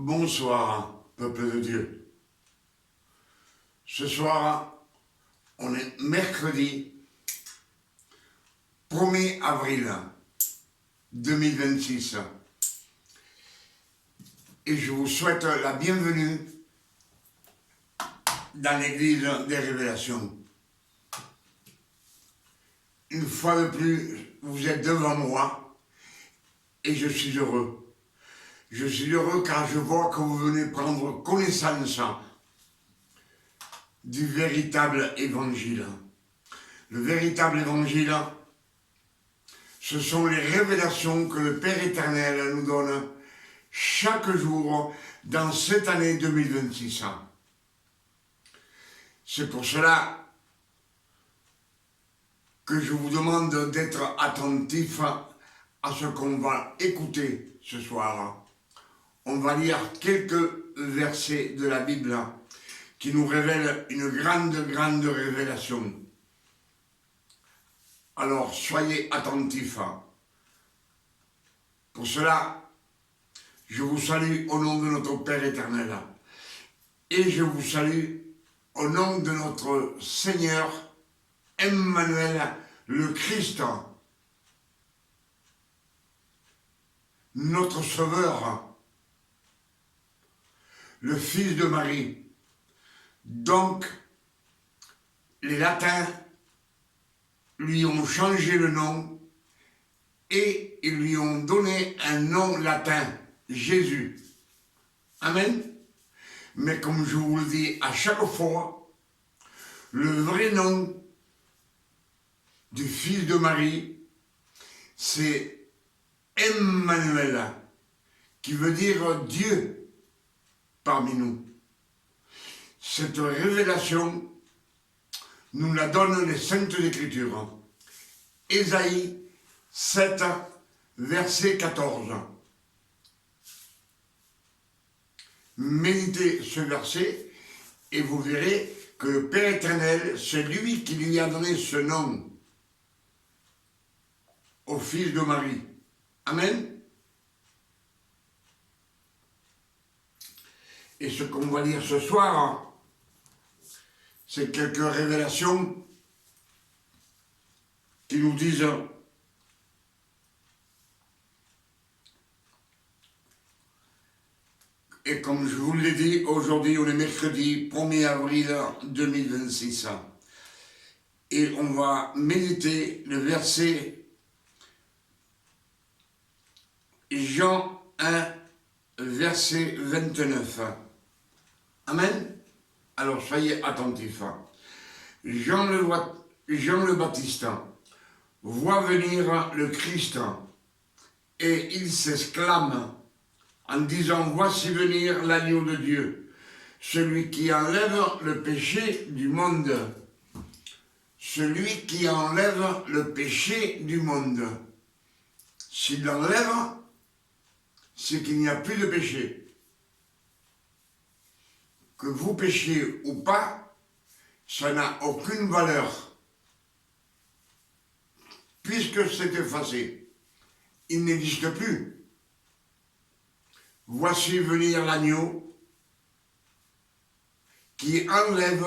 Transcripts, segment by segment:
Bonsoir, peuple de Dieu. Ce soir, on est mercredi 1er avril 2026 et je vous souhaite la bienvenue dans l'église des révélations. Une fois de plus, vous êtes devant moi et je suis heureux. Je suis heureux car je vois que vous venez prendre connaissance du véritable évangile. Le véritable évangile, ce sont les révélations que le Père éternel nous donne chaque jour dans cette année 2026. C'est pour cela que je vous demande d'être attentif à ce qu'on va écouter ce soir. On va lire quelques versets de la Bible qui nous révèlent une grande révélation. Alors, soyez attentifs. Pour cela, je vous salue au nom de notre Père éternel et je vous salue au nom de notre Seigneur Emmanuel, le Christ, notre Sauveur, le Fils de Marie. Donc, les latins lui ont changé le nom et ils lui ont donné un nom latin, Jésus. Amen. Mais comme je vous le dis à chaque fois, le vrai nom du Fils de Marie, c'est Emmanuel, qui veut dire Dieu parmi nous. Cette révélation nous la donnent les Saintes Écritures. Ésaïe 7, verset 14. Méditez ce verset et vous verrez que le Père éternel, c'est lui qui lui a donné ce nom au Fils de Marie. Amen. Et ce qu'on va lire ce soir, c'est quelques révélations qui nous disent et comme je vous l'ai dit, aujourd'hui on est mercredi 1er avril 2026 et on va méditer le verset Jean 1, verset 29. Amen. Alors soyez attentifs. Jean le Baptiste voit venir le Christ et il s'exclame en disant « Voici venir l'agneau de Dieu, celui qui enlève le péché du monde. Celui qui enlève le péché du monde. » S'il l'enlève, c'est qu'il n'y a plus de péché. Que vous péchiez ou pas, ça n'a aucune valeur. Puisque c'est effacé, il n'existe plus. Voici venir l'agneau qui enlève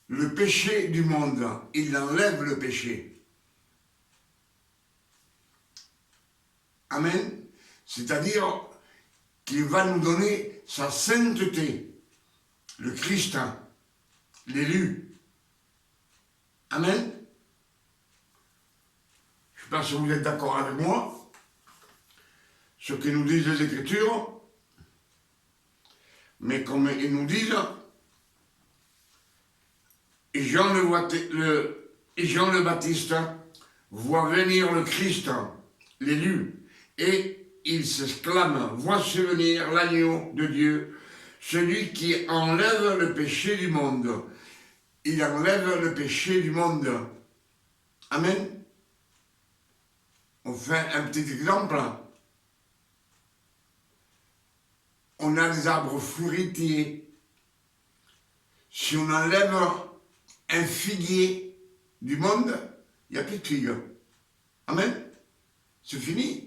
le péché du monde. Il enlève le péché. Amen. C'est-à-dire qu'il va nous donner sa sainteté, le Christ, l'élu. Amen. Je ne sais pas si vous êtes d'accord avec moi, ce que nous disent les Écritures, mais comme ils nous disent, Jean le Baptiste voit venir le Christ, l'élu, et il s'exclame, voici venir l'agneau de Dieu, celui qui enlève le péché du monde. Il enlève le péché du monde. Amen. On fait un petit exemple. On a des arbres fruitiers. Si on enlève un figuier du monde, il n'y a plus de figues. Amen. C'est fini.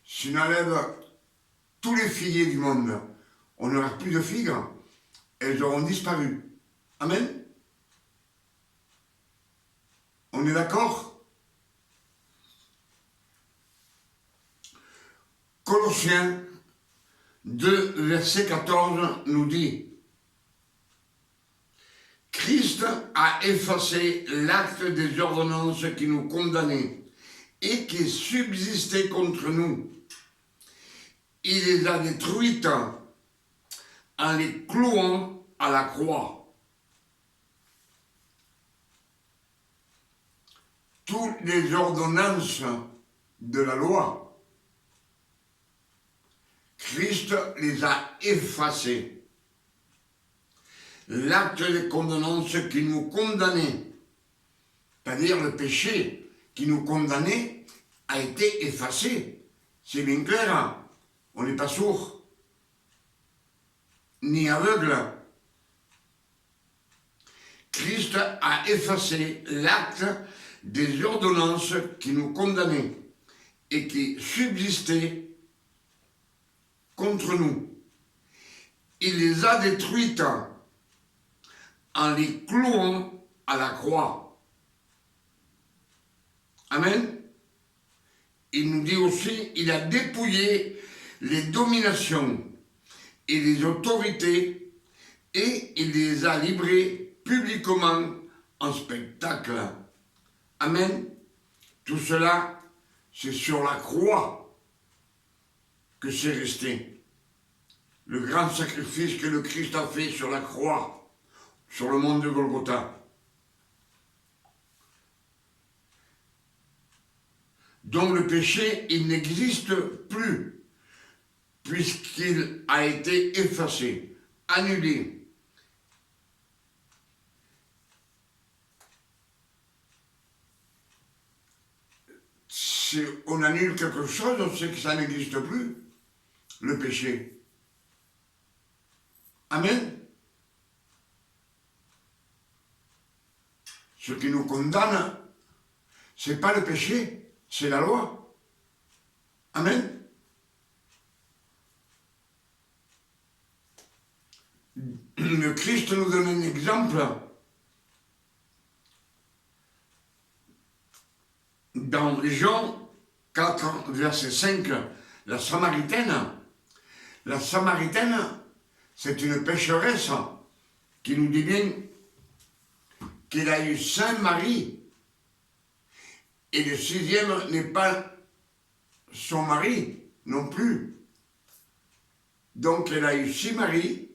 Si on enlève tous les figuiers du monde, on n'aura plus de figues, elles auront disparu. Amen. On est d'accord? Colossiens 2, verset 14 nous dit: Christ a effacé l'acte des ordonnances qui nous condamnaient et qui subsistaient contre nous. Il les a détruites en les clouant à la croix. Toutes les ordonnances de la loi, Christ les a effacées. L'acte de condamnance qui nous condamnait, c'est-à-dire le péché qui nous condamnait, a été effacé. C'est bien clair, on n'est pas sourd, ni aveugle. Christ a effacé l'acte des ordonnances qui nous condamnaient et qui subsistaient contre nous. Il les a détruites en les clouant à la croix. Amen. Il nous dit aussi, il a dépouillé les dominations et les autorités et il les a livrées publiquement en spectacle. Amen. Tout cela, c'est sur la croix que c'est resté. Le grand sacrifice que le Christ a fait sur la croix, sur le mont de Golgotha. Donc le péché, il n'existe plus, puisqu'il a été effacé, annulé. Si on annule quelque chose, on sait que ça n'existe plus, le péché. Amen. Ce qui nous condamne, ce n'est pas le péché, c'est la loi. Amen. Le Christ nous donne un exemple dans Jean 4, verset 5, la Samaritaine. La Samaritaine, c'est une pécheresse qui nous dit bien qu'il a eu 5 maris et le 6e n'est pas son mari non plus. Donc elle a eu 6 maris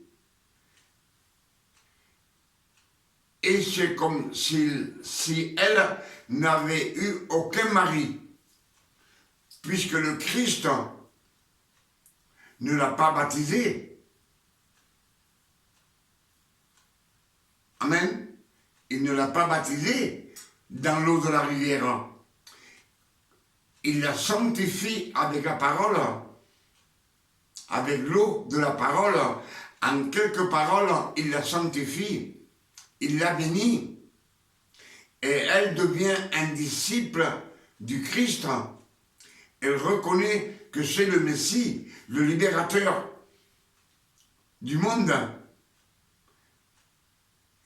et c'est comme si elle n'avait eu aucun mari, puisque le Christ ne l'a pas baptisée. Amen. Il ne l'a pas baptisée dans l'eau de la rivière. Il la sanctifie avec la parole, avec l'eau de la parole. En quelques paroles, il la sanctifie, il la bénit. Et elle devient un disciple du Christ. Elle reconnaît que c'est le Messie, le libérateur du monde.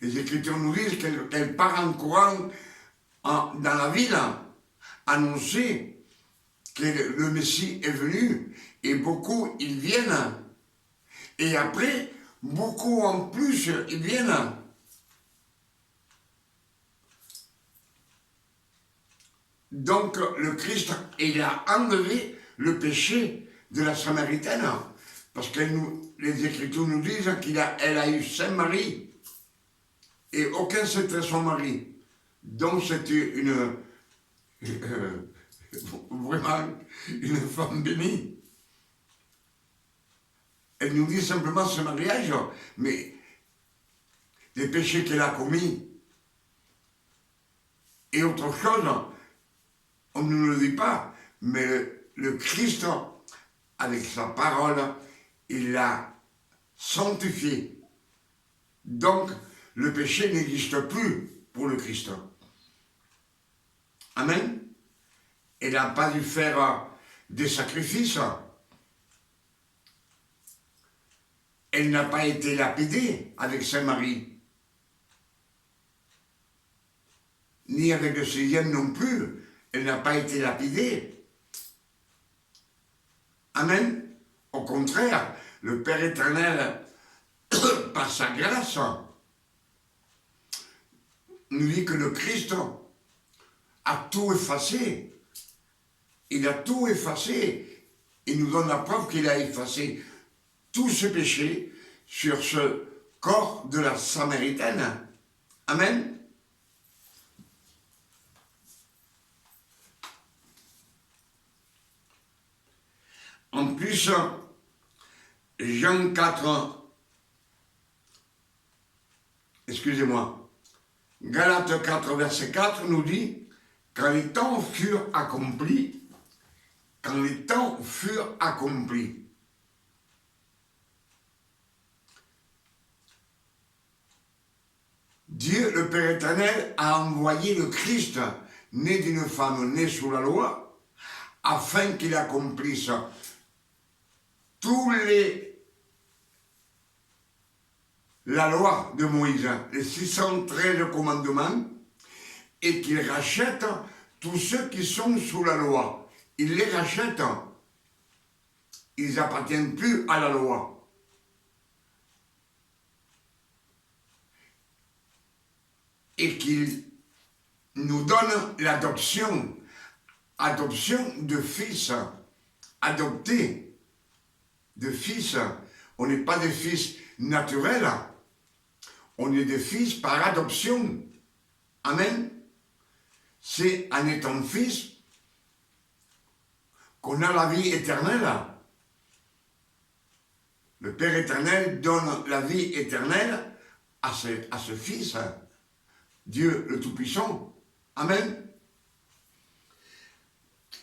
Les Écritures nous disent qu'elle part en courant dans la ville, annoncer que le Messie est venu, et beaucoup ils viennent. Et après, beaucoup en plus ils viennent. Donc le Christ, il a enlevé le péché de la Samaritaine, parce que les Écritures nous disent qu'elle a eu 5 maris, et aucun c'était son mari. Donc c'était vraiment une femme bénie. Elle nous dit simplement ce mariage, mais les péchés qu'elle a commis et autre chose, on ne nous le dit pas, mais le Christ, avec sa parole, il l'a sanctifié. Donc, le péché n'existe plus pour le Christ. Amen. Il n'a pas dû faire des sacrifices. elle n'a pas été lapidée avec Saint-Marie. Ni avec le 6e non plus. Elle n'a pas été lapidée. Amen. Au contraire, le Père éternel, par sa grâce, nous dit que le Christ a tout effacé. Il a tout effacé. Il nous donne la preuve qu'il a effacé tous ses péchés sur ce corps de la Samaritaine. Amen. En plus, Jean 4, excusez-moi, Galates 4, verset 4 nous dit, quand les temps furent accomplis, Dieu, le Père éternel, a envoyé le Christ, né d'une femme née sous la loi, afin qu'il accomplisse la loi de Moïse, les 613 commandements, et qu'il rachète tous ceux qui sont sous la loi. Il les rachète. Ils n'appartiennent plus à la loi. Et qu'il nous donne l'adoption, adoption de fils, adopté de fils. On n'est pas des fils naturels, on est des fils par adoption. Amen. C'est en étant fils qu'on a la vie éternelle. Le Père éternel donne la vie éternelle à ce Fils, Dieu le Tout-Puissant. Amen.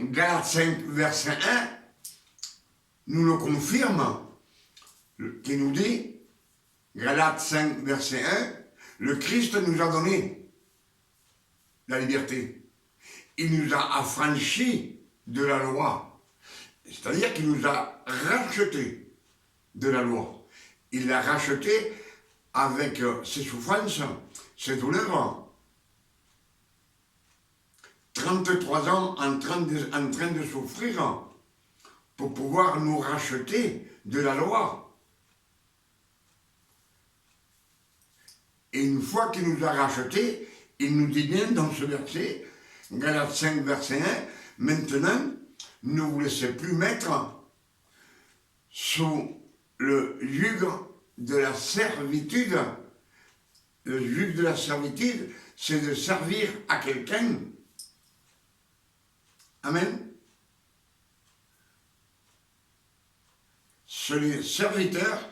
Galates 5, verset 1, nous le confirme, qui nous dit, Galates 5, verset 1, le Christ nous a donné la liberté. Il nous a affranchis de la loi. C'est-à-dire qu'il nous a rachetés de la loi. Il l'a racheté avec ses souffrances, ses douleurs. 33 ans en train de souffrir pour pouvoir nous racheter de la loi. Et une fois qu'il nous a rachetés, il nous dit bien dans ce verset, Galates 5, verset 1, maintenant, ne vous laissez plus mettre sous le joug de la servitude. Le joug de la servitude, c'est de servir à quelqu'un. Amen. Les serviteurs,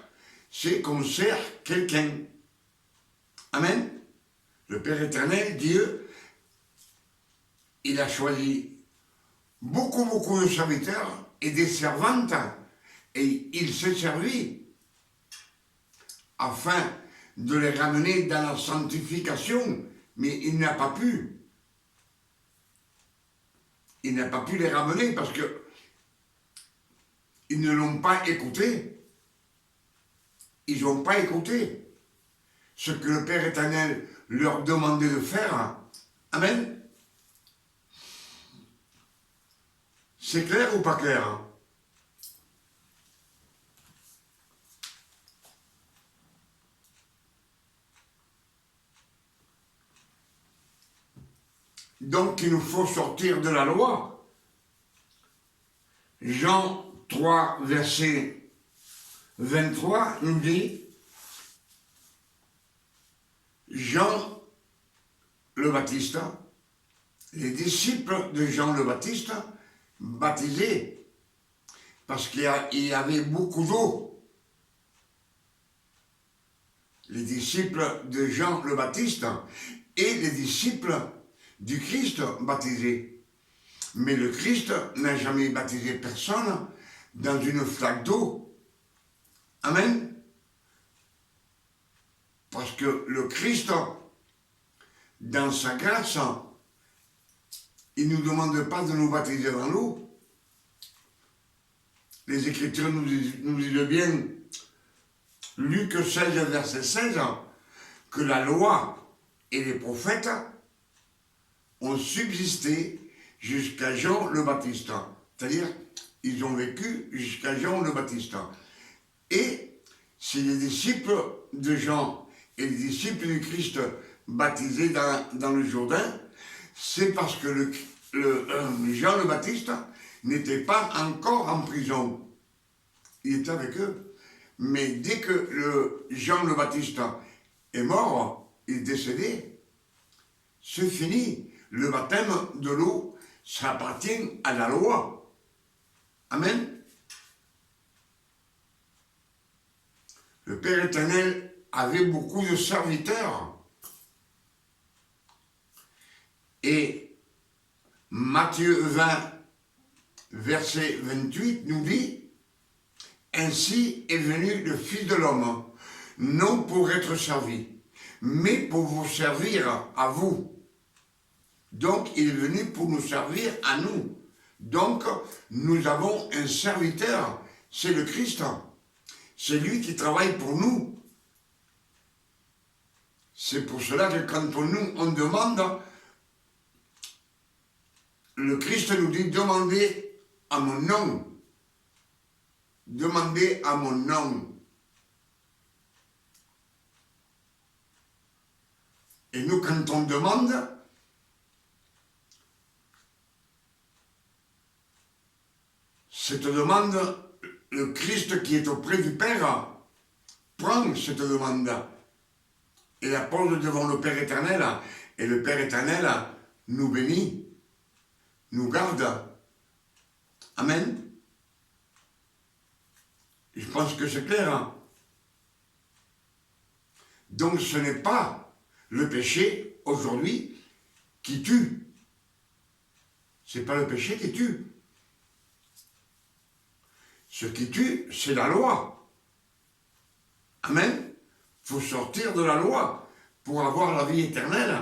c'est qu'on sert quelqu'un. Amen. Le Père éternel, Dieu, il a choisi beaucoup de serviteurs et des servantes, et il s'est servi afin de les ramener dans la sanctification, mais il n'a pas pu. Il n'a pas pu les ramener parce que ils ne l'ont pas écouté. Ils n'ont pas écouté ce que le Père éternel leur demandait de faire. Amen. C'est clair ou pas clair? Donc il nous faut sortir de la loi. Jean 3, verset 23 nous dit, Jean le Baptiste, les disciples de Jean le Baptiste, baptisés, parce qu'il y avait beaucoup d'eau. Les disciples de Jean le Baptiste et les disciples du Christ baptisé. Mais le Christ n'a jamais baptisé personne dans une flaque d'eau. Amen. Parce que le Christ, dans sa grâce, il ne nous demande pas de nous baptiser dans l'eau. Les Écritures nous disent bien, Luc 16, verset 16, que la loi et les prophètes ont subsisté jusqu'à Jean le Baptiste. C'est-à-dire, ils ont vécu jusqu'à Jean le Baptiste. Et si les disciples de Jean et les disciples du Christ baptisés dans le Jourdain, c'est parce que Jean le Baptiste n'était pas encore en prison. Il était avec eux. Mais dès que Jean le Baptiste est mort, il est décédé, c'est fini. Le baptême de l'eau, ça appartient à la loi. Amen. Le Père éternel avait beaucoup de serviteurs. Et Matthieu 20, verset 28 nous dit, « Ainsi est venu le Fils de l'homme, non pour être servi, mais pour vous servir à vous. » Donc, il est venu pour nous servir à nous. Donc, nous avons un serviteur, c'est le Christ. C'est lui qui travaille pour nous. C'est pour cela que quand on demande, le Christ nous dit, demandez à mon nom. Demandez à mon nom. Et nous, quand on demande, cette demande, le Christ qui est auprès du Père prend cette demande et la pose devant le Père éternel. Et le Père éternel nous bénit, nous garde. Amen. Je pense que c'est clair. Donc ce n'est pas le péché aujourd'hui qui tue. C'est pas le péché qui tue. Ce qui tue, c'est la loi. Amen. Il faut sortir de la loi pour avoir la vie éternelle.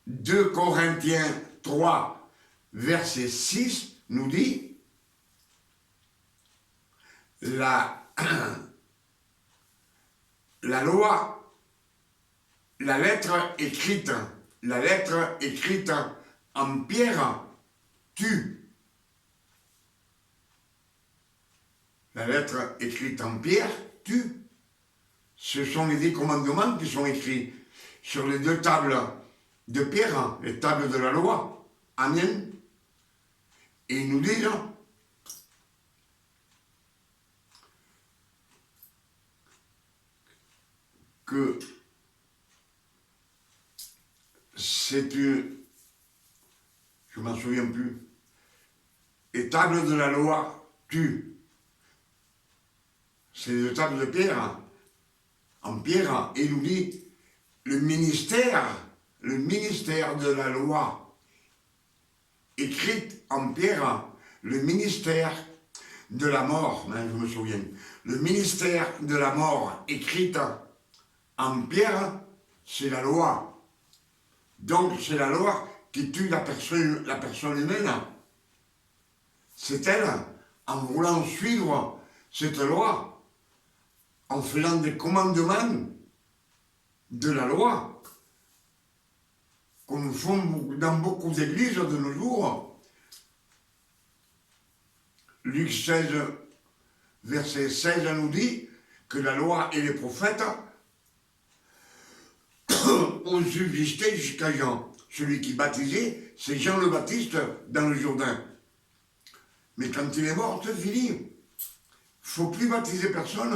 2 Corinthiens 3, verset 6 nous dit la loi, la lettre écrite en pierre tue. La lettre écrite en pierre tue. Ce sont les 10 commandements qui sont écrits sur les 2 tables de pierre, les tables de la loi. Amen. Et ils nous disent que c'est une... Je ne m'en souviens plus. Les tables de la loi tuent. C'est des tables de pierre, en pierre, et il nous dit le ministère de la loi, écrite en pierre, le ministère de la mort, je me souviens, le ministère de la mort écrite en pierre, c'est la loi. Donc c'est la loi qui tue la personne humaine. C'est elle, en voulant suivre cette loi, en faisant des commandements de la loi, comme font dans beaucoup d'églises de nos jours. Luc 16, verset 16 nous dit que la loi et les prophètes ont subsisté jusqu'à Jean. Celui qui baptisait, c'est Jean le Baptiste dans le Jourdain. Mais quand il est mort, c'est fini. Il ne faut plus baptiser personne.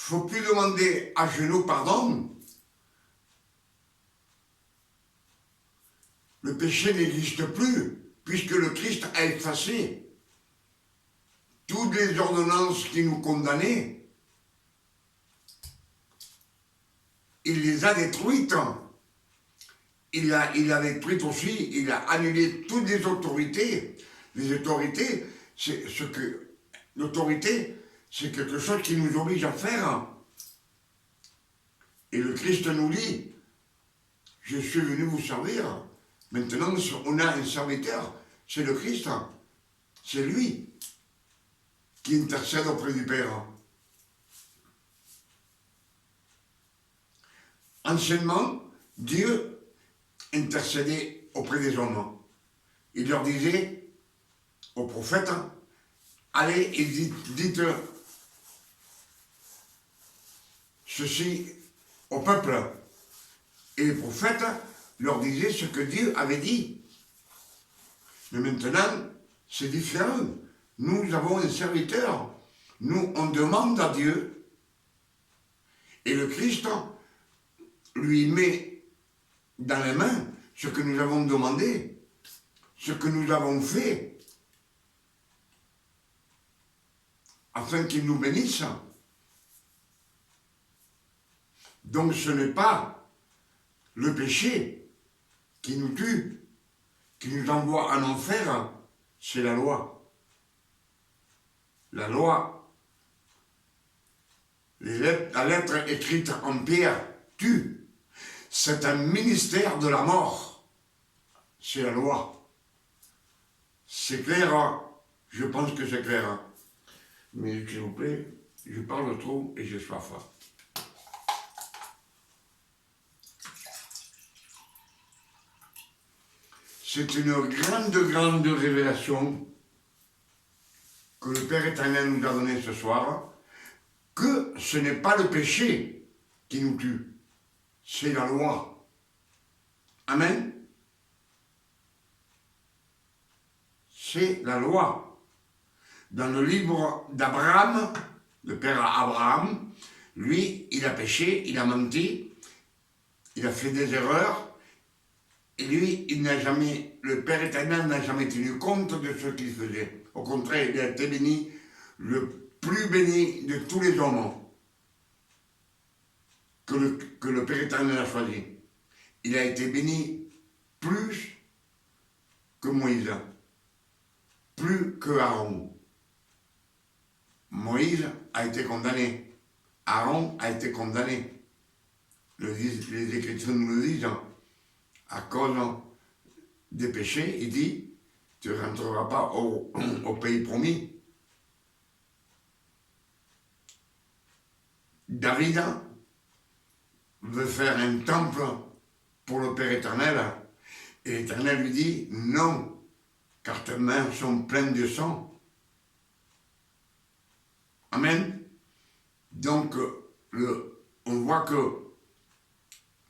Il ne faut plus demander à genoux pardon. Le péché n'existe plus, puisque le Christ a effacé toutes les ordonnances qui nous condamnaient. Il les a détruites. Il a détruit aussi, il a annulé toutes les autorités. Les autorités, l'autorité, c'est quelque chose qui nous oblige à faire. Et le Christ nous dit, je suis venu vous servir. Maintenant, on a un serviteur, c'est le Christ, c'est lui. qui intercède auprès du Père. Anciennement, Dieu intercédait auprès des hommes. Il leur disait aux prophètes, allez et dites ceci au peuple. Et les prophètes leur disaient ce que Dieu avait dit. Mais maintenant, c'est différent. Nous avons un serviteur. Nous, on demande à Dieu. Et le Christ lui met dans les mains ce que nous avons demandé, ce que nous avons fait, afin qu'il nous bénisse. Donc ce n'est pas le péché qui nous tue, qui nous envoie en enfer, c'est la loi. La loi, la lettre écrite en pierre tue. C'est un ministère de la mort. C'est la loi. C'est clair, je pense que c'est clair. Mais s'il vous plaît, je parle trop et j'ai soif. C'est une grande révélation que le Père éternel nous a donnée ce soir, que ce n'est pas le péché qui nous tue, c'est la loi. Amen. C'est la loi. Dans le livre d'Abraham, le Père Abraham, lui, il a péché, il a menti, il a fait des erreurs, et lui, le Père éternel n'a jamais tenu compte de ce qu'il faisait. Au contraire, il a été béni, le plus béni de tous les hommes que le Père éternel a choisi. Il a été béni plus que Moïse, plus que Aaron. Moïse a été condamné, Aaron a été condamné. Les Écritures nous le disent. À cause des péchés, il dit, tu ne rentreras pas au pays promis. David veut faire un temple pour le Père éternel, et l'Éternel lui dit, non, car tes mains sont pleines de sang. Amen. Donc, on voit que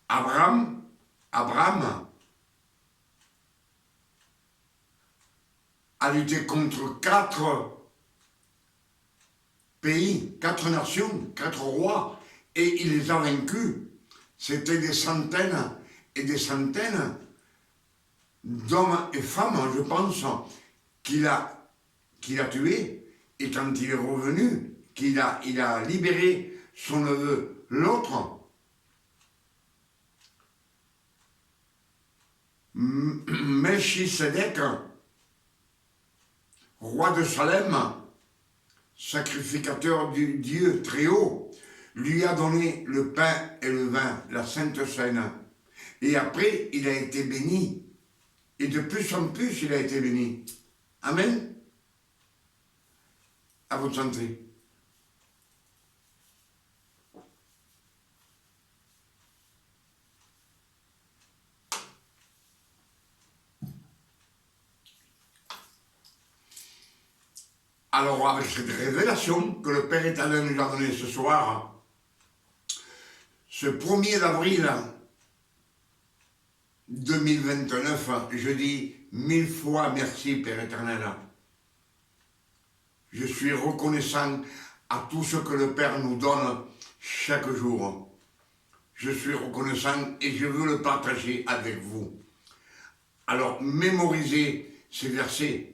Abraham a lutté contre 4 pays, 4 nations, 4 rois, et il les a vaincus. C'était des centaines et des centaines d'hommes et femmes, je pense, qu'il a tués. Et quand il est revenu, il a libéré son neveu, l'autre, Melchisedec, roi de Salem, sacrificateur du Dieu très haut, lui a donné le pain et le vin, la Sainte Seine. Et après, il a été béni. Et de plus en plus, il a été béni. Amen. À votre santé. Alors, avec cette révélation que le Père éternel nous a donnée ce soir, ce 1er avril 2029, je dis 1000 fois merci, Père éternel. Je suis reconnaissant à tout ce que le Père nous donne chaque jour. Je suis reconnaissant et je veux le partager avec vous. Alors, mémorisez ces versets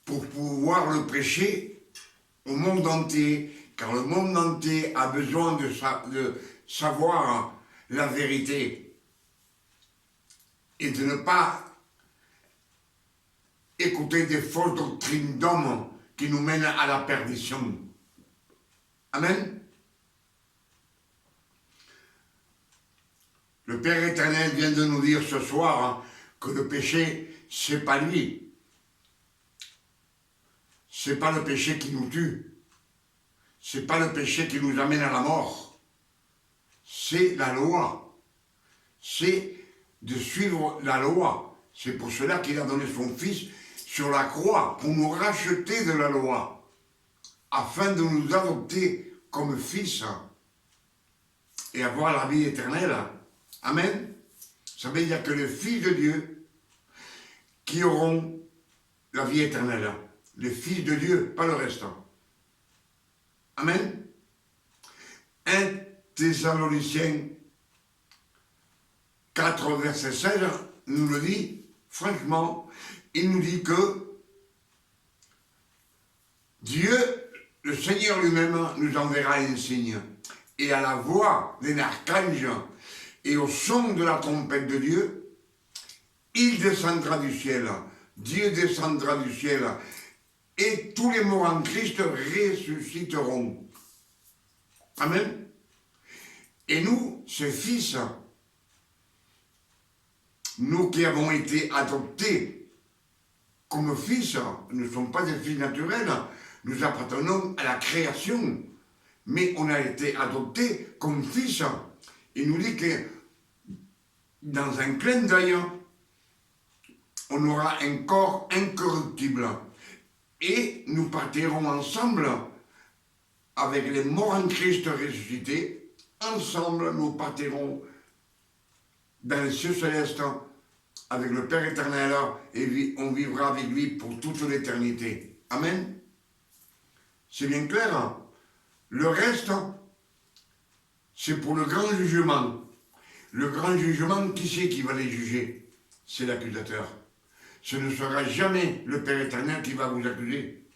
pour pouvoir le prêcher au monde entier, car le monde entier a besoin de savoir la vérité et de ne pas écouter des fausses doctrines d'hommes qui nous mènent à la perdition. Amen. Le Père éternel vient de nous dire ce soir que le péché, c'est pas lui. c'est pas le péché qui nous tue. C'est pas le péché qui nous amène à la mort. C'est la loi. C'est de suivre la loi. C'est pour cela qu'il a donné son Fils sur la croix, pour nous racheter de la loi, afin de nous adopter comme fils et avoir la vie éternelle. Amen. Vous savez, il n'y a que les fils de Dieu qui auront la vie éternelle. Les fils de Dieu, pas le reste. Amen. 1 Thessaloniciens 4, verset 16, nous le dit, franchement, il nous dit que Dieu, le Seigneur lui-même, nous enverra un signe. Et à la voix d'un archange et au son de la trompette de Dieu, il descendra du ciel. Dieu descendra du ciel. Et tous les morts en Christ ressusciteront. Amen. Et nous, ses fils, nous qui avons été adoptés comme fils, nous ne sommes pas des fils naturels, nous appartenons à la création, mais on a été adoptés comme fils. Il nous dit que dans un clin d'œil, on aura un corps incorruptible et nous partirons ensemble avec les morts en Christ ressuscités. Ensemble, nous partirons dans les cieux célestes avec le Père éternel et on vivra avec lui pour toute l'éternité. Amen. C'est bien clair. Le reste, c'est pour le grand jugement. Le grand jugement, qui c'est qui va les juger? C'est l'accusateur. Ce ne sera jamais le Père éternel qui va vous accuser.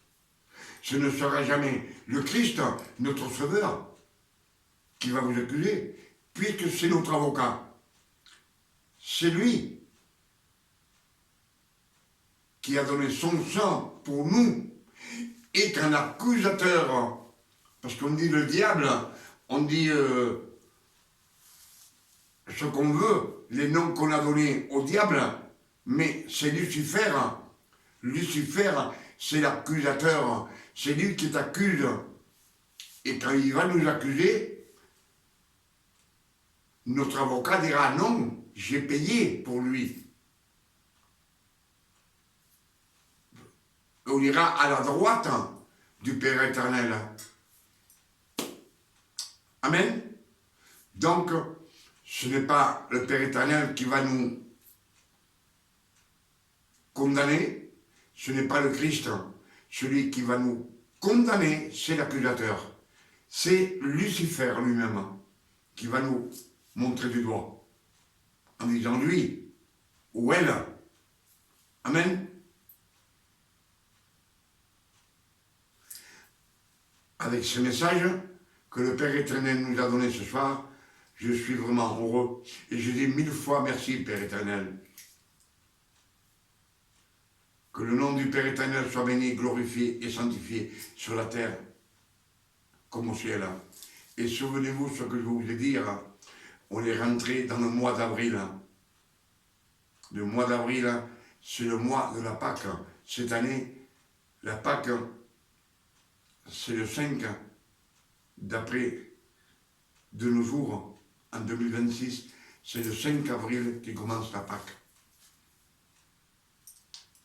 Ce ne sera jamais le Christ, notre Sauveur, qui va vous accuser, puisque c'est notre avocat. C'est lui qui a donné son sang pour nous, et qu'un accusateur, parce qu'on dit le diable, on dit ce qu'on veut, les noms qu'on a donnés au diable, mais c'est Lucifer. Lucifer, c'est l'accusateur, c'est lui qui t'accuse. Et quand il va nous accuser, notre avocat dira non, j'ai payé pour lui. On ira à la droite du Père éternel. Amen. Donc, ce n'est pas le Père éternel qui va nous condamner, ce n'est pas le Christ. Celui qui va nous condamner, c'est l'accusateur. C'est Lucifer lui-même qui va nous montrer du doigt en disant lui ou elle. Amen. Avec ce message que le Père éternel nous a donné ce soir, je suis vraiment heureux et je dis 1000 fois merci, Père éternel. Que le nom du Père éternel soit béni, glorifié et sanctifié sur la terre comme au ciel. Et souvenez-vous ce que je vais vous dire, on est rentré dans le mois d'avril. Le mois d'avril, c'est le mois de la Pâque. Cette année, la Pâque, c'est le 5 d'après de nos jours, en 2026, c'est le 5 avril qui commence la Pâque.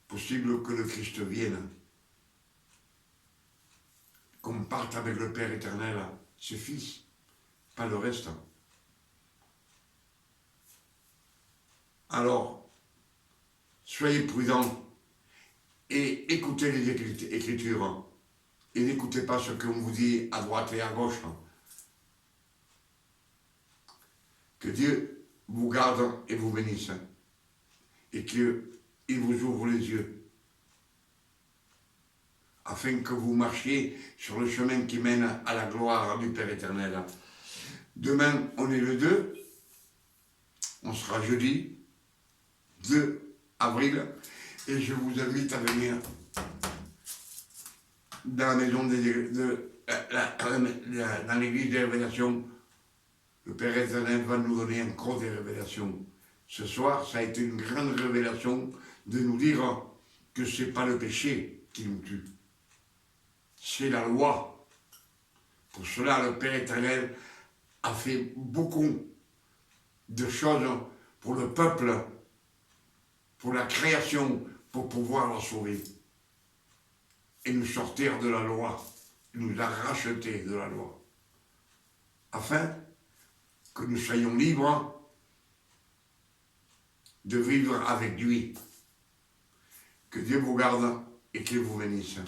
Possible que le Christ vienne, qu'on parte avec le Père éternel, ses fils, pas le reste. Alors, soyez prudents et écoutez les Écritures et n'écoutez pas ce qu'on vous dit à droite et à gauche. Que Dieu vous garde et vous bénisse et qu'il vous ouvre les yeux afin que vous marchiez sur le chemin qui mène à la gloire du Père éternel. Demain, on est le 2, on sera jeudi 2 avril et je vous invite à venir dans la maison dans l'église des révélations. Le Père éternel va nous donner encore des révélations. Ce soir, ça a été une grande révélation de nous dire que ce n'est pas le péché qui nous tue. c'est la loi. Pour cela, le Père éternel a fait beaucoup de choses pour le peuple, pour la création, pour pouvoir la sauver. Et nous sortir de la loi. Il nous a rachetés de la loi. Afin que nous soyons libres de vivre avec lui. Que Dieu vous garde et qu'il vous bénisse.